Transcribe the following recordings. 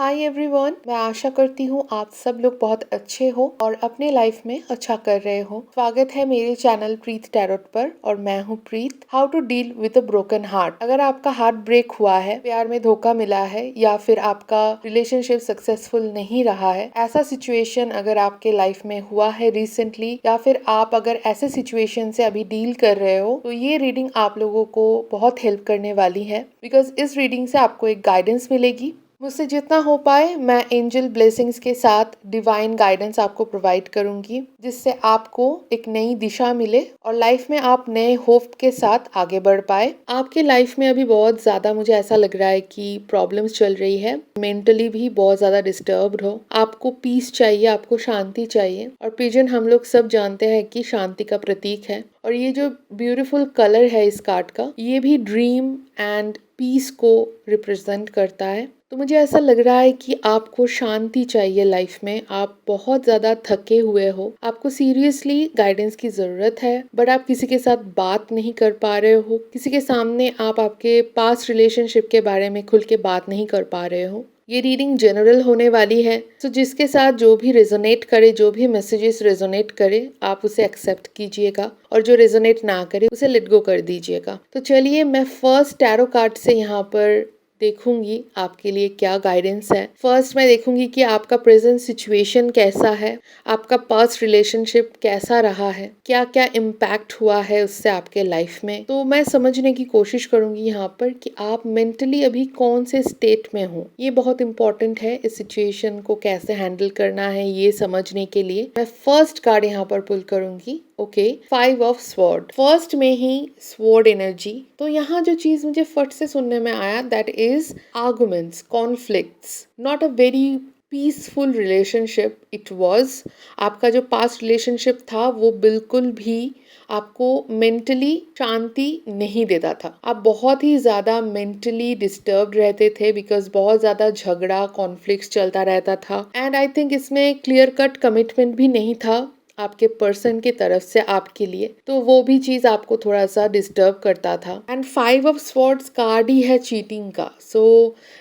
Hi everyone, मैं आशा करती हूँ आप सब लोग बहुत अच्छे हो और अपने लाइफ में अच्छा कर रहे हो। स्वागत है मेरे चैनल प्रीत टैरोट पर और मैं हूँ Preet. How to deal with a broken heart. अगर आपका हार्ट ब्रेक हुआ है, प्यार में धोखा मिला है या फिर आपका रिलेशनशिप सक्सेसफुल नहीं रहा है, ऐसा सिचुएशन अगर आपके लाइफ में हुआ है रिसेंटली या फिर आप अगर ऐसे सिचुएशन से अभी डील कर रहे हो, तो ये रीडिंग आप लोगों को बहुत हेल्प करने वाली है। बिकॉज इस रीडिंग से आपको एक गाइडेंस मिलेगी। मुझसे जितना हो पाए मैं एंजल ब्लेसिंग्स के साथ डिवाइन गाइडेंस आपको प्रोवाइड करूंगी, जिससे आपको एक नई दिशा मिले और लाइफ में आप नए होप के साथ आगे बढ़ पाए। आपके लाइफ में अभी बहुत ज़्यादा मुझे ऐसा लग रहा है कि प्रॉब्लम्स चल रही है, मेंटली भी बहुत ज़्यादा डिस्टर्ब्ड हो। आपको पीस चाहिए, आपको शांति चाहिए। और पिजन हम लोग सब जानते हैं कि शांति का प्रतीक है। और ये जो ब्यूटीफुल कलर है इस कार्ड का, ये भी ड्रीम एंड पीस को रिप्रेजेंट करता है। तो मुझे ऐसा लग रहा है कि आपको शांति चाहिए लाइफ में। आप बहुत ज़्यादा थके हुए हो, आपको सीरियसली गाइडेंस की ज़रूरत है, बट आप किसी के साथ बात नहीं कर पा रहे हो। किसी के सामने आप आपके पास्ट रिलेशनशिप के बारे में खुल के बात नहीं कर पा रहे हो। ये रीडिंग जनरल होने वाली है, तो जिसके साथ जो भी रेजोनेट करे, जो भी मैसेजेस रेजोनेट करे, आप उसे एक्सेप्ट कीजिएगा और जो रेजोनेट ना करे उसे लेट गो कर दीजिएगा। तो चलिए मैं फर्स्ट टैरो कार्ड से यहाँ पर देखूंगी आपके लिए क्या गाइडेंस है। फर्स्ट मैं देखूंगी कि आपका प्रेजेंट सिचुएशन कैसा है, आपका पास्ट रिलेशनशिप कैसा रहा है, क्या क्या इम्पैक्ट हुआ है उससे आपके लाइफ में। तो मैं समझने की कोशिश करूंगी यहाँ पर कि आप मेंटली अभी कौन से स्टेट में हो। ये बहुत इंपॉर्टेंट है, इस सिचुएशन को कैसे हैंडल करना है ये समझने के लिए। मैं फर्स्ट कार्ड यहाँ पर पुल करूंगी। Okay, 5 of sword. फर्स्ट में ही स्वॉर्ड एनर्जी। तो यहाँ जो चीज मुझे फट से सुनने में आया, that is arguments, conflicts, not a very peaceful relationship it was. आपका जो पास्ट रिलेशनशिप था वो बिल्कुल भी आपको मेंटली शांति नहीं देता था। आप बहुत ही ज़्यादा मेंटली डिस्टर्ब्ड रहते थे, बिकॉज बहुत ज़्यादा झगड़ा, कॉन्फ्लिक्ट्स चलता रहता था। एंड आई थिंक इसमें क्लियर कट कमिटमेंट भी नहीं था आपके पर्सन की तरफ से आपके लिए, तो वो भी चीज आपको थोड़ा सा डिस्टर्ब करता था। एंड 5 ऑफ स्वॉर्ड्स कार्ड ही है चीटिंग का। So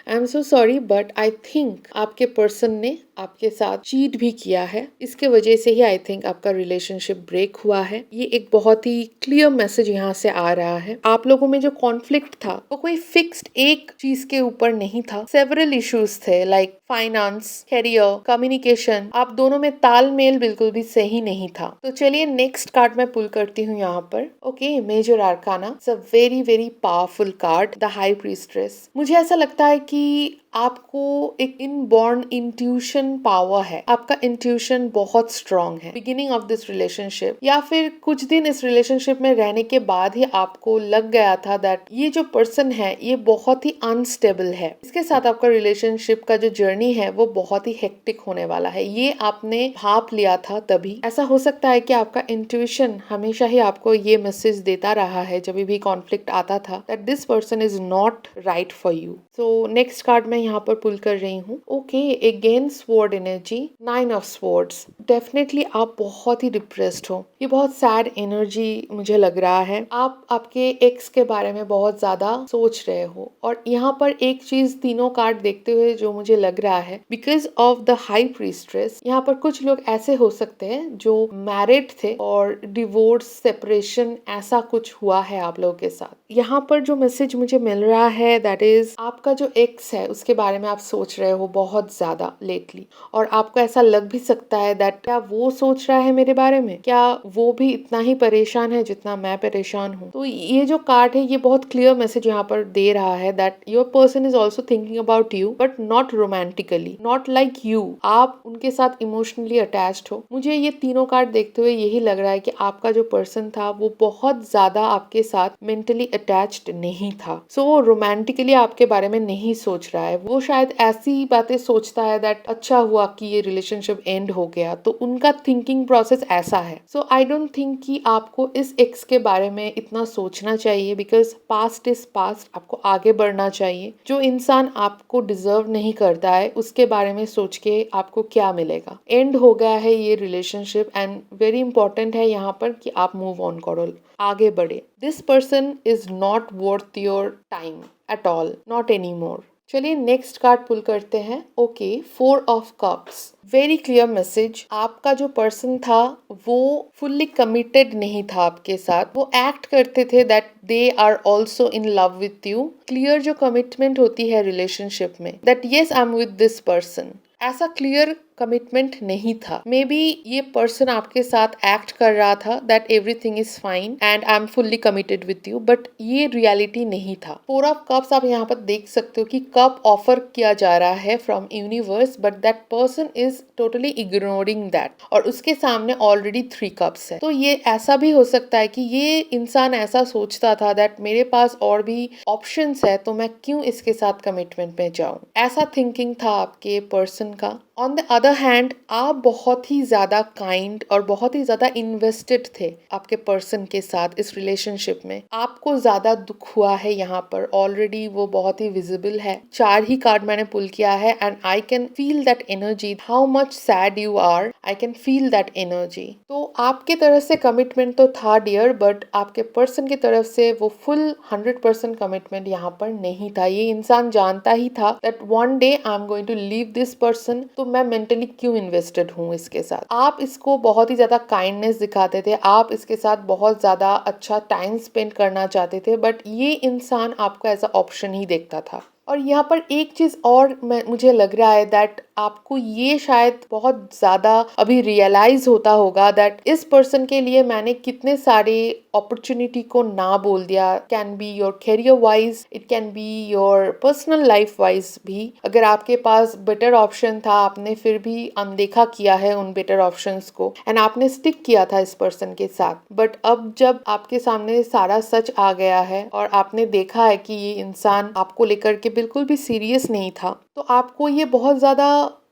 I am so sorry, but I think आपके पर्सन ने आपके साथ चीट भी किया है। इसके वजह से ही आई थिंक आपका रिलेशनशिप ब्रेक हुआ है। ये एक बहुत ही क्लियर मैसेज यहाँ से आ रहा है। आप लोगों में जो कॉन्फ्लिक्ट था वो कोई फिक्स्ड एक चीज के ऊपर नहीं था, सेवरल इश्यूज थे, लाइक फाइनेंस, कैरियर, कम्युनिकेशन। आप दोनों में तालमेल बिल्कुल भी सही नहीं था। तो चलिए नेक्स्ट कार्ड मैं पुल करती हूँ यहाँ पर। Okay, major arcana. It's a very very powerful card, the high priestess. मुझे ऐसा लगता है कि आपको एक इनबॉर्न इंट्यूशन पावर है। आपका इंट्यूशन बहुत स्ट्रांग है। बिगिनिंग ऑफ दिस रिलेशनशिप या फिर कुछ दिन इस रिलेशनशिप में रहने के बाद ही आपको लग गया था दैट ये जो पर्सन है ये बहुत ही अनस्टेबल है। इसके साथ आपका रिलेशनशिप का जो जर्नी है वो बहुत ही हेक्टिक होने वाला है। ये आपने भाप लिया था तभी। ऐसा हो सकता है कि आपका इंट्यूशन हमेशा ही आपको ये मैसेज देता रहा है जब भी कॉन्फ्लिक्ट आता था, that this person is not right for you. So next card मैं यहाँ पर पुल कर रही हूँ। Okay, again sword energy, 9 of swords. Definitely आप बहुत ही डिप्रेस्ड हो। ये बहुत सैड एनर्जी मुझे लग रहा है। आप आपके एक्स के बारे में बहुत ज्यादा सोच रहे हो। और यहाँ पर एक चीज तीनों कार्ड देखते हुए जो मुझे लग रहा है, because of the high prestress, यहाँ पर कुछ लोग ऐसे हो सकते हैं जो मैरिड थे और डिवोर्स, सेपरेशन, ऐसा कुछ हुआ है आप लोगों के साथ। यहाँ पर जो मैसेज मुझे मिल रहा है दैट इज आपका जो एक्स है उसके बारे में आप सोच रहे हो बहुत ज्यादा लेटली, और आपको ऐसा लग भी सकता है दैट क्या वो सोच रहा है मेरे बारे में, क्या वो भी इतना ही परेशान है जितना मैं परेशान हूँ। तो ये जो कार्ड है ये बहुत क्लियर मैसेज यहाँ पर दे रहा है that your person is also thinking about you, but not romantically, not like you. आप उनके साथ इमोशनली अटैच्ड हो। मुझे ये तीनों कार्ड देखते हुए यही लग रहा है कि आपका जो पर्सन था वो बहुत ज्यादा आपके साथ मेंटली अटैच्ड नहीं था। सो वो रोमांटिकली आपके बारे में नहीं सोच रहा है। वो शायद ऐसी बातें सोचता है दैट अच्छा हुआ कि ये रिलेशनशिप एंड हो गया। तो उनका थिंकिंग प्रोसेस ऐसा है। सो आई डोंट थिंक कि आपको इस एक्स के बारे में इतना सोचना चाहिए, बिकॉज पास्ट इज पास्ट। आपको आगे बढ़ना चाहिए। जो इंसान आपको डिजर्व नहीं करता है उसके बारे में सोच के आपको क्या मिलेगा। एंड हो गया है ये रिलेशनशिप एंड वेरी इंपॉर्टेंट है यहाँ पर कि आप मूव ऑन करो, आगे बढ़े। This person is not worth your time at all, not any more. चलिए नेक्स्ट कार्ड पुल करते हैं। Okay, 4 of cups, very clear message. आपका जो पर्सन था वो फुल्ली कमिटेड नहीं था आपके साथ, वो एक्ट करते थे that they are also in love with you. Clear जो कमिटमेंट होती है रिलेशनशिप में, that yes I am with this person, ऐसा क्लियर कमिटमेंट नहीं था। मे बी ये पर्सन आपके साथ एक्ट कर रहा था that everything is fine and I am fully committed with you, but ये रियलिटी नहीं था। 4 ऑफ कप्स आप यहाँ पर देख सकते हो कि कप ऑफर किया जा रहा है from universe, but that person is totally ignoring that, और उसके सामने ऑलरेडी 3 कप्स है। तो ये ऐसा भी हो सकता है कि ये इंसान ऐसा सोचता था दैट मेरे पास और भी ऑप्शंस है, तो मैं क्यों इसके साथ कमिटमेंट में जाऊं, ऐसा थिंकिंग था आपके पर्सन का। ऑन द अदर हैंड, आप बहुत ही ज़्यादा काइंड और बहुत ही ज़्यादा इन्वेस्टेड थे आपके पर्सन के साथ इस रिलेशनशिप में। आपको ज़्यादा दुख हुआ है यहाँ पर, ऑलरेडी वो बहुत ही विजिबल है। 4 ही कार्ड मैंने पुल किया है and I can feel that energy, how much sad you are, I can feel that energy. तो आपके तरफ से कमिटमेंट तो था डियर, बट आपके पर्सन की तरफ से वो फुल 100% कमिटमेंट यहाँ पर नहीं था। ये इंसान जानता ही था that one day I am going to leave this person, तो मैं मेंटली क्यों इन्वेस्टेड हूँ इसके साथ। आप इसको बहुत ही ज्यादा काइंडनेस दिखाते थे, आप इसके साथ बहुत ज्यादा अच्छा टाइम स्पेंड करना चाहते थे, बट ये इंसान आपको एज अ ऑप्शन ही देखता था। और यहाँ पर एक चीज और मुझे लग रहा है दैट आपको ये शायद बहुत ज्यादा अभी रियलाइज होता होगा दैट इस पर्सन के लिए मैंने कितने सारे अपॉर्चुनिटी को ना बोल दिया। Can be your career wise, it can be your personal life wise भी। अगर आपके पास बेटर ऑप्शन था, आपने फिर भी अनदेखा किया है उन बेटर ऑप्शंस को एंड आपने स्टिक किया था इस पर्सन के साथ। बट अब जब आपके सामने सारा सच आ गया है और आपने देखा है कि ये इंसान आपको लेकर के बिल्कुल भी सीरियस नहीं था, तो आपको ये बहुत ज़्यादा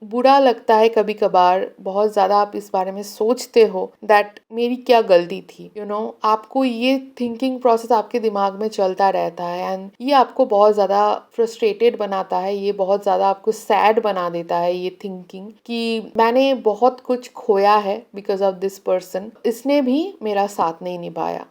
बुरा लगता है। कभी कभार बहुत ज़्यादा आप इस बारे में सोचते हो दैट मेरी क्या गलती थी, आपको ये थिंकिंग प्रोसेस आपके दिमाग में चलता रहता है एंड ये आपको बहुत ज़्यादा फ्रस्ट्रेटेड बनाता है। ये बहुत ज़्यादा आपको सैड बना देता है ये थिंकिंग कि मैंने बहुत कुछ खोया है बिकॉज ऑफ दिस पर्सन, इसने भी मेरा साथ नहीं निभाया।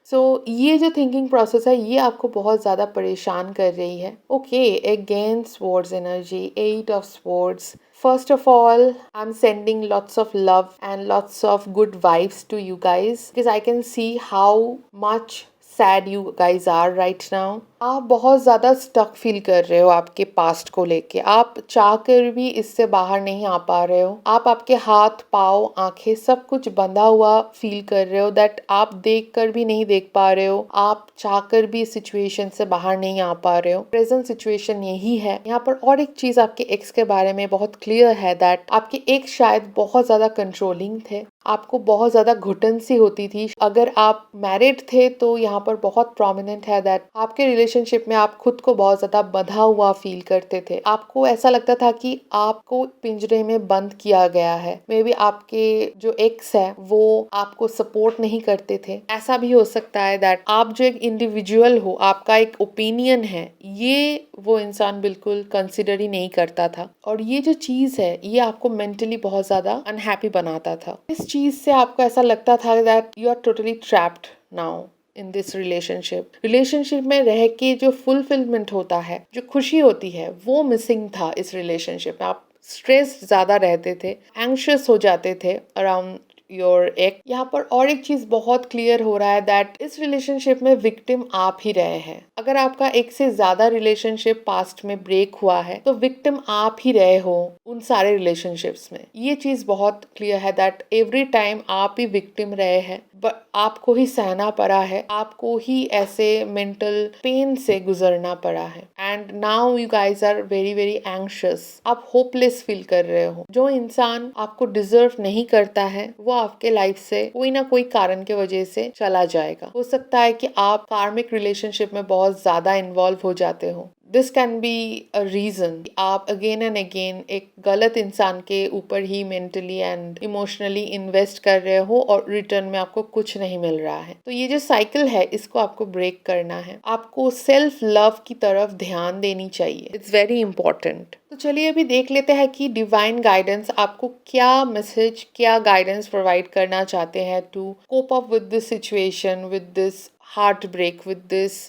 सो ये जो थिंकिंग प्रोसेस है ये आपको बहुत ज़्यादा परेशान कर रही है। Okay, again swords energy, 8 of Swords. First of all, I'm sending lots of love and lots of good vibes to you guys because I can see how much sad you guys are right now. आप बहुत ज़्यादा stuck feel कर रहे हो आपके past को लेके, आप चाह कर भी इससे बाहर नहीं आ पा रहे हो। आप आपके हाथ पाँव आंखें सब कुछ बंधा हुआ फील कर रहे हो दैट आप देख कर भी नहीं देख पा रहे हो, आप चाह कर भी इस सिचुएशन से बाहर नहीं आ पा रहे हो। प्रेजेंट सिचुएशन यही है यहाँ पर। और एक चीज़ आपके एक्स के बारे में बहुत क्लियर है दैट आपके एक्स शायद बहुत ज़्यादा कंट्रोलिंग थे, आपको बहुत ज़्यादा घुटन सी होती थी। अगर आप मैरिड थे तो यहाँ पर बहुत प्रोमिनेंट है दैट आपके रिलेशनशिप में आप खुद को बहुत ज़्यादा बंधा हुआ फील करते थे। आपको ऐसा लगता था कि आपको पिंजरे में बंद किया गया है। मे बी आपके जो एक्स है वो आपको सपोर्ट नहीं करते थे। ऐसा भी हो सकता है दैट आप जो एक इंडिविजुअल हो, आपका एक ओपिनियन है, ये वो इंसान बिल्कुल कंसिडर ही नहीं करता था। और ये जो चीज़ है ये आपको मेंटली बहुत ज़्यादा अनहैप्पी बनाता था। इस चीज से आपको ऐसा लगता था that you are totally trapped now in this relationship में रह के जो फुलफिलमेंट होता है, जो खुशी होती है, वो मिसिंग था इस रिलेशनशिप में। आप स्ट्रेस ज्यादा रहते थे, एंग्शियस हो जाते थे अराउंड योर एक। यहाँ पर और एक चीज बहुत क्लियर हो रहा है दैट इस रिलेशनशिप में विक्टिम आप ही रहे हैं। अगर आपका एक से ज्यादा रिलेशनशिप पास्ट में ब्रेक हुआ है तो विक्टिम आप ही रहे हो उन सारे रिलेशनशिप्स में। ये चीज बहुत क्लियर है दैट एवरी टाइम आप ही विक्टिम रहे हैं, बट आपको ही सहना पड़ा है, आपको ही ऐसे मेंटल पेन से गुजरना पड़ा है। And now you guys are very very anxious, आप होपलेस फील कर रहे हो। जो इंसान आपको डिजर्व नहीं करता है वो आपके लाइफ से कोई ना कोई कारण के वजह से चला जाएगा। हो सकता है कि आप कार्मिक रिलेशनशिप में बहुत ज्यादा इन्वॉल्व हो जाते हो। This can be a reason. आप अगेन एंड अगेन एक गलत इंसान के ऊपर ही मेंटली एंड इमोशनली इन्वेस्ट कर रहे हो और रिटर्न में आपको कुछ नहीं मिल रहा है। तो ये जो साइकिल है इसको आपको ब्रेक करना है। आपको सेल्फ लव की तरफ ध्यान देनी चाहिए, इट्स वेरी इंपॉर्टेंट। तो चलिए अभी देख लेते हैं कि डिवाइन गाइडेंस आपको क्या मैसेज, क्या गाइडेंस प्रोवाइड करना चाहते हैं to cope up with this situation, with this heart break, with this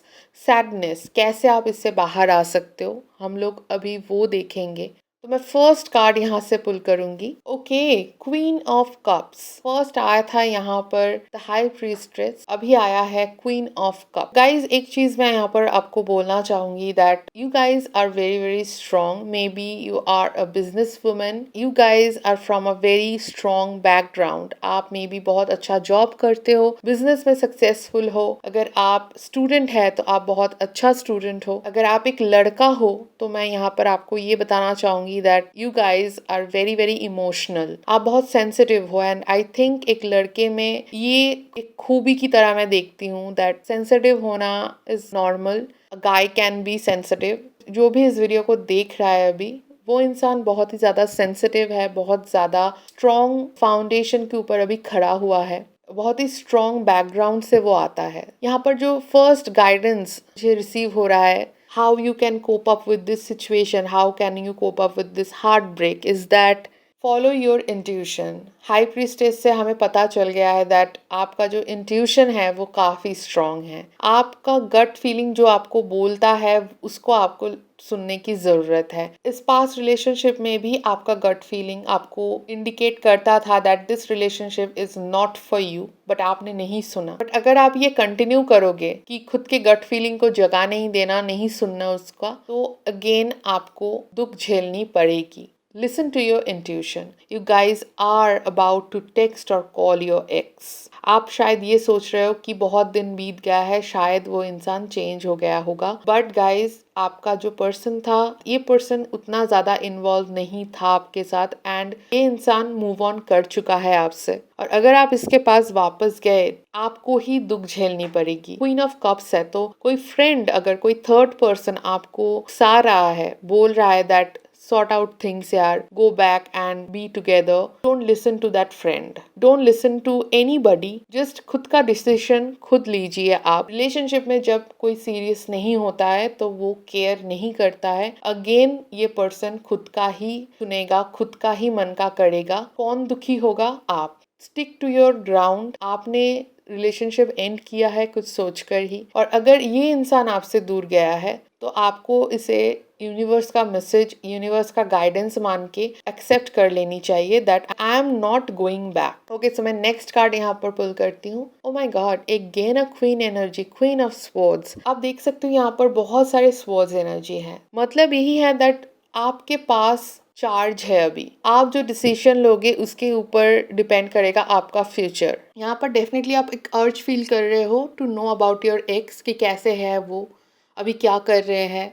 sadness, कैसे आप इससे बाहर आ सकते हो, हम लोग अभी वो देखेंगे। तो मैं फर्स्ट कार्ड यहाँ से पुल करूंगी। Okay, queen of cups. First आया था यहाँ पर द हाई प्रीस्ट्रेस, अभी आया है क्वीन ऑफ कप। गाइज एक चीज मैं यहाँ पर आपको बोलना चाहूंगी that you guys are very very strong. Maybe you are a business woman, you guys are from a very strong background. आप मे बी बहुत अच्छा जॉब करते हो, बिजनेस में सक्सेसफुल हो। अगर आप स्टूडेंट है तो आप बहुत अच्छा स्टूडेंट हो। अगर आप एक लड़का हो तो मैं यहाँ पर आपको ये बताना चाहूंगी that you guys are very very emotional, आप बहुत सेंसिटिव हो। एंड आई थिंक एक लड़के में ये एक खूबी की तरह मैं देखती हूँ दैट सेंसिटिव होना is normal. A guy can be sensitive. जो भी इस वीडियो को देख रहा है अभी, वो इंसान बहुत ही ज़्यादा सेंसिटिव है, बहुत ज़्यादा स्ट्रॉन्ग फाउंडेशन के ऊपर अभी खड़ा हुआ है, बहुत ही स्ट्रॉन्ग बैकग्राउंड से वो आता है। यहाँ पर जो फर्स्ट गाइडेंस मुझे रिसीव हो रहा है, how you can cope up with this situation, how can you cope up with this heartbreak, is that follow your intuition. High priestess से हमें पता चल गया है दैट आपका जो इंट्यूशन है वो काफ़ी स्ट्रॉन्ग है। आपका गट फीलिंग जो आपको बोलता है उसको आपको सुनने की ज़रूरत है। इस पास्ट रिलेशनशिप में भी आपका गट फीलिंग आपको इंडिकेट करता था that this relationship is not for you, but आपने नहीं सुना। बट अगर आप ये कंटिन्यू करोगे कि खुद के गट फीलिंग को जगह नहीं देना, नहीं सुनना उसका, तो अगेन आपको दुख झेलनी पड़ेगी। Listen to your intuition. You guys are about to text or call your ex. आप शायद ये सोच रहे हो कि बहुत दिन बीत गया है, शायद वो इंसान चेंज हो गया होगा, बट गाइज आपका जो पर्सन था, ये पर्सन उतना ज़्यादा इन्वॉल्व नहीं था आपके साथ एंड ये इंसान मूव ऑन कर चुका है आपसे। और अगर आप इसके पास वापस गए, आपको ही दुख झेलनी पड़ेगी। क्वीन ऑफ कप्स है तो कोई फ्रेंड, अगर कोई थर्ड पर्सन आपको उकसा रहा है, बोल रहा है दैट sort out things यार, go back and be together, don't listen to that friend, don't listen to anybody, just खुद का डिसीजन खुद लीजिए। आप रिलेशनशिप में जब कोई सीरियस नहीं होता है तो वो केयर नहीं करता है, अगेन ये पर्सन खुद का ही सुनेगा, खुद का ही मन का करेगा। कौन दुखी होगा? आप। Stick to your ground. आपने रिलेशनशिप एंड किया है कुछ सोचकर ही, और अगर ये इंसान आपसे दूर गया है तो आपको इसे यूनिवर्स का मैसेज, यूनिवर्स का गाइडेंस मान के एक्सेप्ट कर लेनी चाहिए that I am not going back. Okay, so मैं नेक्स्ट कार्ड यहाँ पर पुल करती हूँ। Oh my god, again a queen energy, queen of swords. आप देख सकते हो यहाँ पर बहुत सारे स्वॉर्ड्स एनर्जी है। मतलब यही है दैट आपके पास चार्ज है। अभी आप जो डिसीजन लोगे उसके ऊपर डिपेंड करेगा आपका फ्यूचर। यहाँ पर डेफिनेटली आप एक अर्ज फील कर रहे हो to know about your ex, कि कैसे है वो, अभी क्या कर रहे हैं,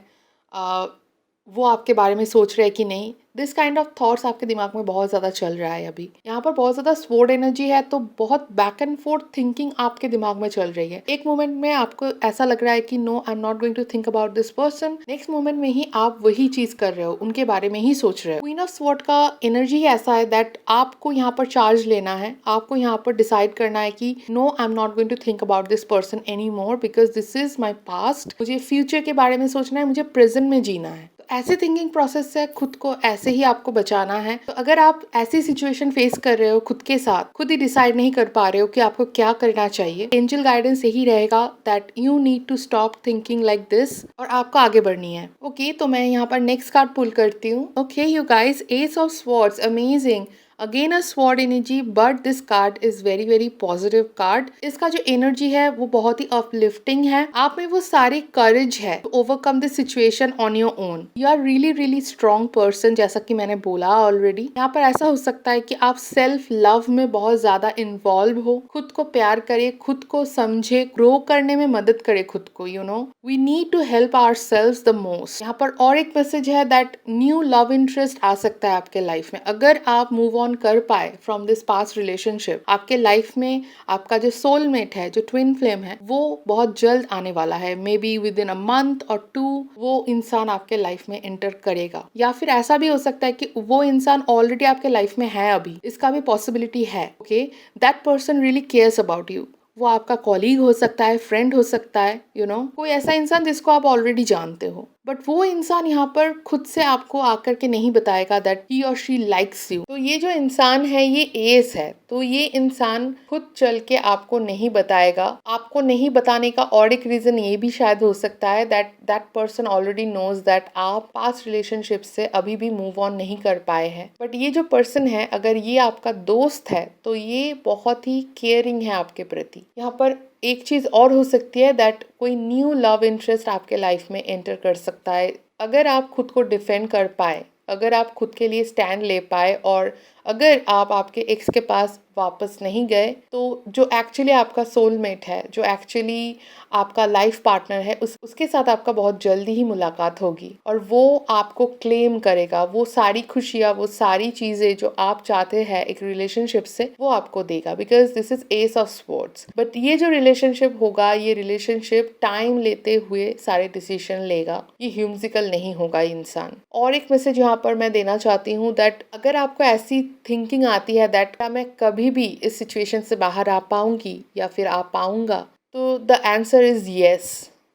वो आपके बारे में सोच रहे हैं कि नहीं। दिस काइंड ऑफ थॉट्स आपके दिमाग में बहुत ज़्यादा चल रहा है अभी। यहाँ पर बहुत ज़्यादा स्वॉर्ड एनर्जी है तो बहुत बैक एंड फोर्थ थिंकिंग आपके दिमाग में चल रही है। एक मोमेंट में आपको ऐसा लग रहा है कि no, I am not going to think about this person, next moment में ही आप वही चीज़ कर रहे हो, उनके बारे में ही सोच रहे हो। क्वीन ऑफ स्वॉर्ड का एनर्जी ऐसा है दैट आपको यहाँ पर चार्ज लेना है, आपको यहाँ पर डिसाइड करना है कि no, I am not going to think about this person any more because this is my past. मुझे फ्यूचर के बारे में सोचना है, मुझे प्रेजेंट में जीना है। ऐसे थिंकिंग प्रोसेस से खुद को ऐसे ही आपको बचाना है। तो अगर आप ऐसी सिचुएशन फेस कर रहे हो खुद के साथ, खुद ही डिसाइड नहीं कर पा रहे हो कि आपको क्या करना चाहिए, एंजल गाइडेंस यही रहेगा that you need to stop thinking like this और आपको आगे बढ़नी है। ओके, तो मैं यहाँ पर नेक्स्ट कार्ड पुल करती हूँ। Okay you guys, S of swords, amazing. Again a sword energy, but this card is very very positive card. इसका जो एनर्जी है वो बहुत ही अपलिफ्टिंग है। आप में वो सारी करेज है to overcome this situation on your own. You are really really strong person, जैसा कि मैंने बोला ऑलरेडी। यहाँ पर ऐसा हो सकता है कि आप सेल्फ लव में बहुत ज्यादा इन्वॉल्व हो, खुद को प्यार करे, खुद को समझे, ग्रो करने में मदद करे खुद को। You know, we need to help ourselves the most. यहाँ पर और एक मैसेज है दैट न्यू लव इंटरेस्ट आ सकता है आपके लाइफ में। अगर आप मूव ऑन कर पाए फ्रॉम दिस पास्ट रिलेशनशिप, आपके लाइफ में आपका जो सोलमेट है, जो ट्विन फ्लेम है, वो बहुत जल्द आने वाला है। May be with in a month और 2 वो इंसान आपके लाइफ में एंटर करेगा। या फिर ऐसा भी हो सकता है कि वो इंसान ऑलरेडी आपके लाइफ में है अभी, इसका भी पॉसिबिलिटी है। Okay, that person really cares about you. वो आपका कॉलीग हो सकता है, फ्रेंड हो सकता है, यू नो, कोई ऐसा इंसान जिसको आप ऑलरेडी जानते हो। बट वो इंसान यहाँ पर खुद से आपको आकर के नहीं बताएगा दैट ही और शी लाइक्स यू। तो ये जो इंसान है ये एस है, तो ये इंसान खुद चल के आपको नहीं बताएगा। आपको नहीं बताने का और एक रीजन ये भी शायद हो सकता है that that person already knows that आप पास्ट रिलेशनशिप से अभी भी मूव ऑन नहीं कर पाए हैं। बट ये जो पर्सन है, अगर ये आपका दोस्त है तो ये बहुत ही केयरिंग है आपके प्रति। यहाँ पर एक चीज और हो सकती है दैट कोई न्यू लव इंटरेस्ट आपके लाइफ में एंटर कर सकता है। अगर आप खुद को डिफेंड कर पाए, अगर आप खुद के लिए स्टैंड ले पाए और अगर आप आपके एक्स के पास वापस नहीं गए, तो जो एक्चुअली आपका सोलमेट है, जो एक्चुअली आपका लाइफ पार्टनर है, उसके साथ आपका बहुत जल्दी ही मुलाकात होगी और वो आपको क्लेम करेगा। वो सारी खुशियाँ, वो सारी चीज़ें जो आप चाहते हैं एक रिलेशनशिप से, वो आपको देगा, because this is S of sports. But ये जो रिलेशनशिप होगा, ये रिलेशनशिप टाइम लेते हुए सारे डिसीजन लेगा, ये ह्यूमजिकल नहीं होगा इंसान। और एक मैसेज यहाँ पर मैं देना चाहती हूँ दैट अगर आपको ऐसी थिंकिंग आती है दैट क्या मैं कभी भी इस सिचुएशन से बाहर आ पाऊंगी या फिर आ पाऊंगा, तो the answer is yes,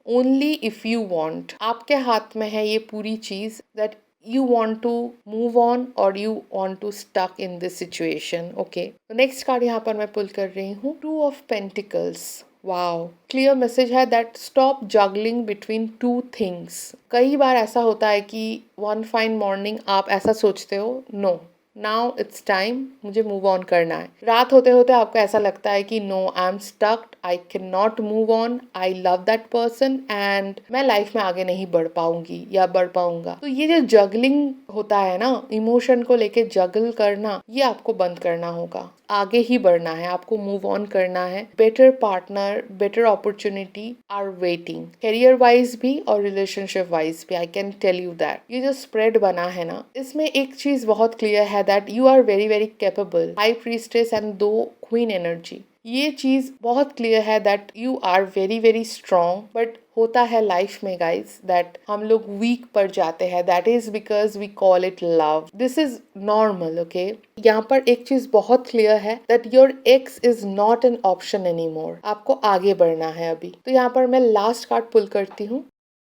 only if you want. आपके हाथ में है ये पूरी चीज that you want to move on or you want to stuck in this situation. Okay, तो नेक्स्ट कार्ड यहाँ पर मैं पुल कर रही हूँ, 2 of Pentacles। Wow, clear message है that stop juggling between 2 things. कई बार ऐसा होता है कि वन फाइन मॉर्निंग आप ऐसा सोचते हो, नो नाउ इट्स टाइम, मुझे मूव ऑन करना है। रात होते होते आपको ऐसा लगता है कि no, I am stucked, I can not move on, I love that person and मैं लाइफ में आगे नहीं बढ़ पाऊंगी या बढ़ पाऊंगा। तो ये जो जगलिंग होता है ना, इमोशन को लेके जगल करना, ये आपको बंद करना होगा। आगे ही बढ़ना है, आपको मूव ऑन करना है। Better partner, better opportunity are waiting, career wise भी और रिलेशनशिप वाइज भी। I can tell you that ये जो स्प्रेड बना है ना, इसमें एक चीज बहुत क्लियर है that you are very very capable, high priestess and 2 queen energy. ये चीज बहुत क्लियर है that you are very very strong. But होता है लाइफ में गाइज दैट हम लोग वीक पड़ जाते हैं, that is because we call it love. This is normal. Okay, यहाँ पर एक चीज बहुत क्लियर है that your ex is not an option any more. आपको आगे बढ़ना है अभी। तो यहाँ पर मैं लास्ट कार्ड पुल करती हूँ।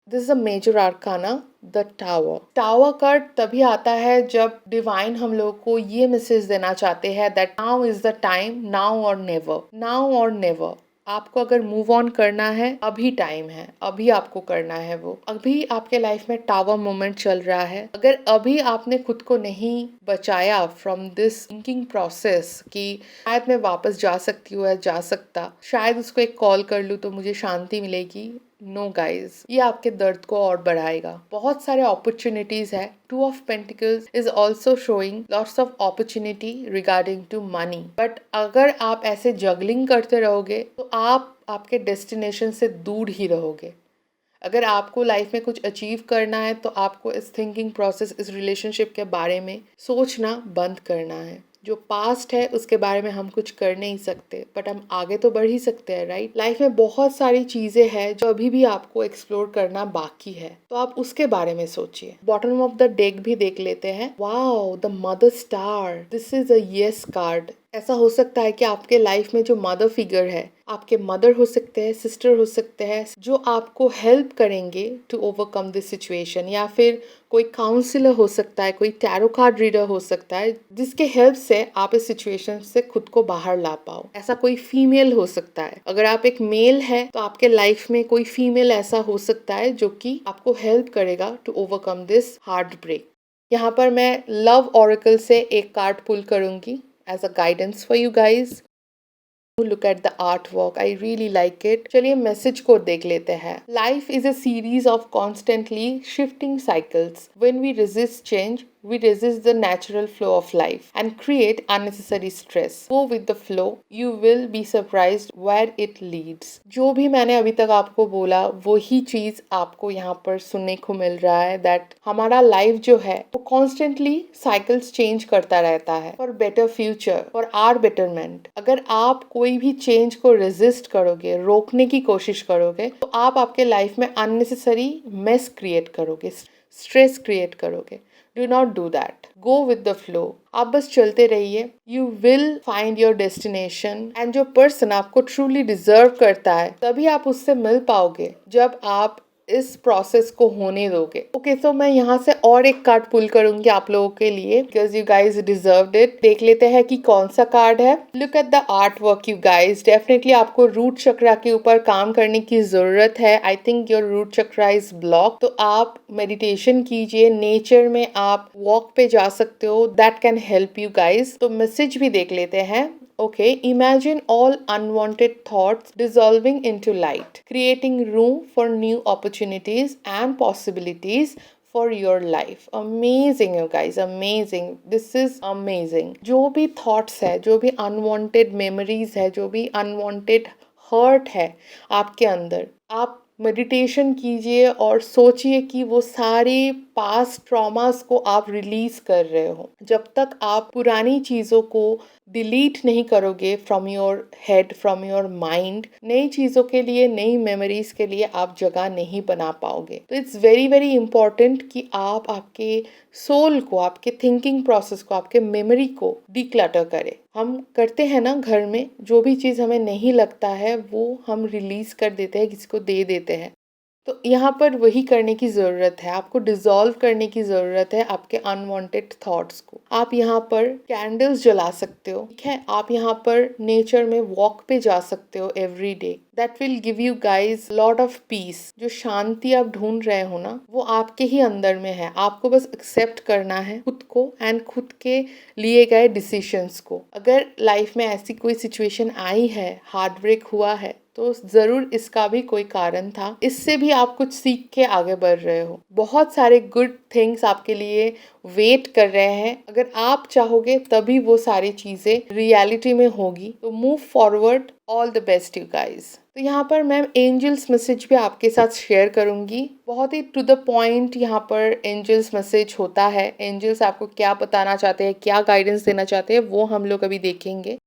This is a major arcana, the tower. Tower card तभी आता है जब डिवाइन हम लोग को ये मैसेज देना चाहते हैं that now is the time, now और नेवर, नाउ और नेवर। आपको अगर मूव ऑन करना है, अभी टाइम है, अभी आपको करना है वो। अभी आपके लाइफ में टावर मोमेंट चल रहा है। अगर अभी आपने खुद को नहीं बचाया फ्रॉम दिस थिंकिंग प्रोसेस कि शायद मैं वापस जा सकती हूँ या जा सकता, शायद उसको एक कॉल कर लूँ तो मुझे शांति मिलेगी, नो गाइज, ये आपके दर्द को और बढ़ाएगा। बहुत सारे अपॉर्चुनिटीज है। 2 of Pentacles is also showing lots of opportunity regarding to money. But अगर आप ऐसे जगलिंग करते रहोगे तो आप आपके डेस्टिनेशन से दूर ही रहोगे। अगर आपको लाइफ में कुछ अचीव करना है तो आपको इस थिंकिंग प्रोसेस, इस रिलेशनशिप के बारे में सोचना बंद करना है। जो पास्ट है उसके बारे में हम कुछ कर नहीं सकते, बट हम आगे तो बढ़ ही सकते हैं, राइट। लाइफ में बहुत सारी चीजें हैं जो अभी भी आपको एक्सप्लोर करना बाकी है, तो आप उसके बारे में सोचिए। बॉटम ऑफ द डेक भी देख लेते हैं। Wow, the mother star, this is a yes card. ऐसा हो सकता है कि आपके लाइफ में जो मदर फिगर है, आपके मदर हो सकते हैं, सिस्टर हो सकते हैं, जो आपको हेल्प करेंगे टू ओवरकम दिस सिचुएशन। या फिर कोई काउंसलर हो सकता है, कोई टैरो कार्ड रीडर हो सकता है, जिसके हेल्प से आप इस सिचुएशन से खुद को बाहर ला पाओ। ऐसा कोई फीमेल हो सकता है। अगर आप एक मेल है तो आपके लाइफ में कोई फीमेल ऐसा हो सकता है जो कि आपको हेल्प करेगा to overcome this heart break. यहाँ पर मैं लव ऑरेकल से एक कार्ड पुल करूंगी as a guidance for you guys. Look at the artwork, I really like it. चलिए मैसेज को देख लेते हैं। Life is a series of constantly shifting cycles. When we resist change, we resist the natural flow of life and create unnecessary stress. Go with the flow, you will be surprised where it leads. जो भी मैंने अभी तक आपको बोला वही चीज आपको यहाँ पर सुनने को मिल रहा है दैट हमारा लाइफ जो है वो कॉन्स्टेंटली साइकिल्स चेंज करता रहता है for better future, for our betterment. अगर आप कोई भी चेंज को रेजिस्ट करोगे, रोकने की कोशिश करोगे, तो आप आपके लाइफ में अननेसेसरी मेस क्रिएट करोगे, स्ट्रेस क्रिएट करोगे। Do not do that, go with the flow. आप बस चलते रहिए, you will find your destination. And जो पर्सन आपको ट्रूली डिजर्व करता है, तभी आप उससे मिल पाओगे जब आप इस प्रोसेस को होने दोगे। ओके, तो मैं यहाँ से और एक कार्ड पुल करूंगी आप लोगों के लिए, because you guys deserve it. देख लेते हैं कि कौन सा कार्ड है। Look at the art work you guys. Definitely आपको रूट चक्रा के ऊपर काम करने की जरूरत है। I think your root chakra is block. तो आप मेडिटेशन कीजिए, नेचर में आप वॉक पे जा सकते हो, that can help you guys. तो मैसेज भी देख लेते हैं। Okay, imagine all unwanted thoughts dissolving into light, creating room for new opportunities and possibilities for your life. Amazing, you guys, amazing. This is amazing. जो भी thoughts है, जो भी unwanted memories है, जो भी unwanted hurt है आपके अंदर, आप मेडिटेशन कीजिए और सोचिए कि वो सारे पास्ट ट्रॉमास को आप रिलीज कर रहे हो। जब तक आप पुरानी चीज़ों को डिलीट नहीं करोगे from your head, from your mind, नई चीज़ों के लिए, नई मेमोरीज के लिए आप जगह नहीं बना पाओगे। तो इट्स वेरी वेरी इंपॉर्टेंट कि आप आपके सोल को, आपके थिंकिंग प्रोसेस को, आपके मेमोरी को डिक्लटर करें। हम करते हैं ना घर में, जो भी चीज़ हमें नहीं लगता है वो हम रिलीज कर देते हैं, किसी को दे देते हैं। तो यहाँ पर वही करने की ज़रूरत है, आपको डिज़ोल्व करने की ज़रूरत है आपके अनवांटेड थॉट्स को। आप यहाँ पर कैंडल्स जला सकते हो, ठीक है। आप यहाँ पर नेचर में वॉक पे जा सकते हो every day. That will give you guys lot of peace. जो शांति आप ढूंढ रहे हो ना, वो आपके ही अंदर में है। आपको बस एक्सेप्ट करना है खुद को एंड खुद के लिए गए डिसीशंस को। अगर लाइफ में ऐसी कोई सिचुएशन आई है, हार्ट ब्रेक हुआ है, तो जरूर इसका भी कोई कारण था। इससे भी आप कुछ सीख के आगे बढ़ रहे हो। बहुत सारे गुड थिंग्स आपके लिए वेट कर रहे हैं। अगर आप चाहोगे तभी वो सारी चीजें रियलिटी में होगी। तो move forward. All the best you guys. तो यहाँ पर मैं एंजल्स मैसेज भी आपके साथ शेयर करूंगी। बहुत ही टू द पॉइंट यहाँ पर एंजल्स मैसेज होता है। एंजल्स आपको क्या बताना चाहते हैं, क्या गाइडेंस देना चाहते हैं, वो हम लोग अभी देखेंगे।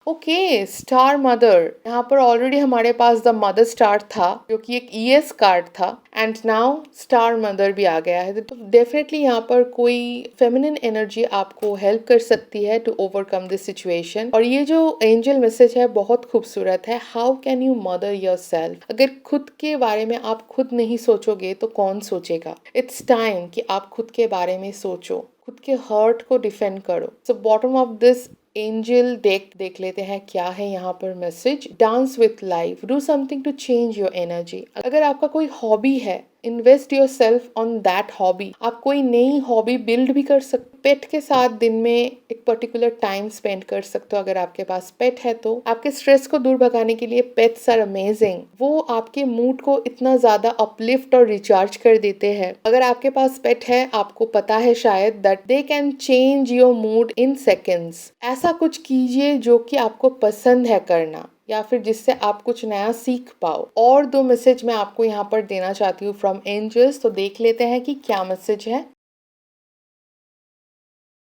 Okay, star mother. यहाँ पर ऑलरेडी हमारे पास द मदर स्टार था, जो कि एक ईएस कार्ड था, एंड नाउ स्टार मदर भी आ गया है। तो डेफिनेटली यहाँ पर कोई फेमिनिन एनर्जी आपको हेल्प कर सकती है टू ओवरकम दिस सिचुएशन। और ये जो एंजल मैसेज है बहुत खूबसूरत है। How can you mother yourself. अगर खुद के बारे में आप खुद नहीं सोचोगे तो कौन सोचेगा। इट्स टाइम कि आप खुद के बारे में सोचो, खुद के हर्ट को डिफेंड करो। So bottom of this angel deck देख लेते हैं क्या है यहाँ पर message. Dance with life, do something to change your energy. अगर आपका कोई हॉबी है, invest yourself on that hobby. आप कोई नई हॉबी बिल्ड भी कर सकते। पेट के साथ दिन में एक पर्टिकुलर टाइम स्पेंड कर सकते हो। अगर आपके पास पेट है तो आपके स्ट्रेस को दूर भगाने के लिए पेट्स आर अमेजिंग। वो आपके मूड को इतना ज्यादा अपलिफ्ट और रिचार्ज कर देते हैं। अगर आपके पास पेट है, आपको पता है शायद that they can change your mood in seconds. ऐसा कुछ कीजिए जो कि आपको पसंद है करना, या फिर जिससे आप कुछ नया सीख पाओ। और दो मैसेज मैं आपको यहाँ पर देना चाहती हूँ फ्रॉम एंजल्स। तो देख लेते हैं कि क्या मैसेज है।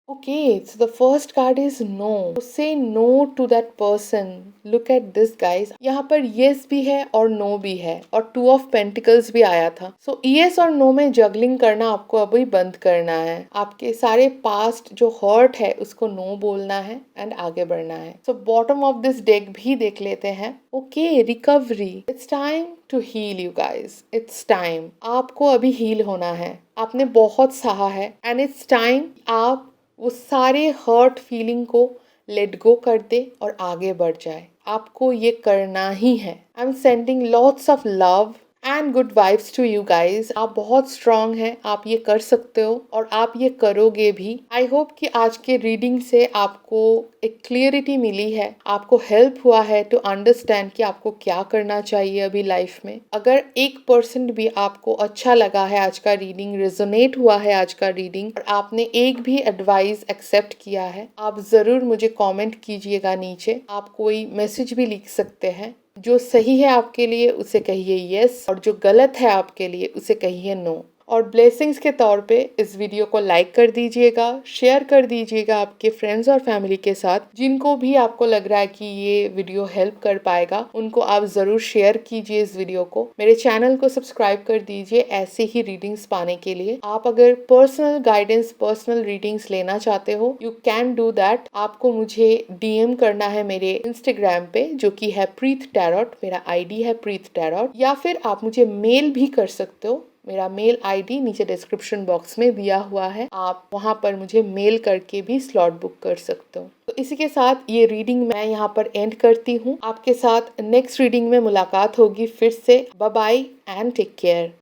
Okay, so the first card is no. So say no to that person. Look at this guys. यहाँ पर yes भी है और no भी है, और टू ऑफ पेंटिकल्स भी आया था। So yes और no में जगलिंग करना आपको अभी बंद करना है। आपके सारे पास्ट जो हर्ट है उसको no बोलना है एंड आगे बढ़ना है। So bottom of this deck भी देख लेते हैं। Okay, recovery. It's time to heal you guys. It's time. आपको अभी हील होना है। आपने बहुत सहा है एंड इट्स टाइम आप वो सारे हर्ट फीलिंग को लेट गो कर दे और आगे बढ़ जाए। आपको ये करना ही है। I am sending lots of love and good vibes to you guys. आप बहुत स्ट्रांग हैं, आप ये कर सकते हो और आप ये करोगे भी। आई होप कि आज के रीडिंग से आपको एक क्लियरिटी मिली है, आपको हेल्प हुआ है टू अंडरस्टैंड कि आपको क्या करना चाहिए अभी लाइफ में। अगर 1% भी आपको अच्छा लगा है आज का रीडिंग, रेजोनेट हुआ है आज का रीडिंग, और आपने एक भी एडवाइस एक्सेप्ट किया है, आप जरूर मुझे कॉमेंट कीजिएगा नीचे। आप कोई मैसेज भी लिख सकते हैं। जो सही है आपके लिए उसे कहिए यस, और जो गलत है आपके लिए उसे कहिए नो। और ब्लेसिंग्स के तौर पे इस वीडियो को लाइक कर दीजिएगा, शेयर कर दीजिएगा आपके फ्रेंड्स और फैमिली के साथ। जिनको भी आपको लग रहा है कि ये वीडियो हेल्प कर पाएगा, उनको आप जरूर शेयर कीजिए इस वीडियो को। मेरे चैनल को सब्सक्राइब कर दीजिए ऐसे ही रीडिंग्स पाने के लिए। आप अगर पर्सनल गाइडेंस, पर्सनल रीडिंग्स लेना चाहते हो, यू कैन डू दैट। आपको मुझे डीएम करना है मेरे इंस्टाग्राम पे, जो कि है प्रीत टैरोट, मेरा आईडी है प्रीत टैरोट, या फिर आप मुझे मेल भी कर सकते हो। मेरा मेल आईडी नीचे डिस्क्रिप्शन बॉक्स में दिया हुआ है, आप वहां पर मुझे मेल करके भी स्लॉट बुक कर सकते हो। तो इसी के साथ ये रीडिंग मैं यहाँ पर एंड करती हूँ। आपके साथ नेक्स्ट रीडिंग में मुलाकात होगी फिर से। Bye bye and take care.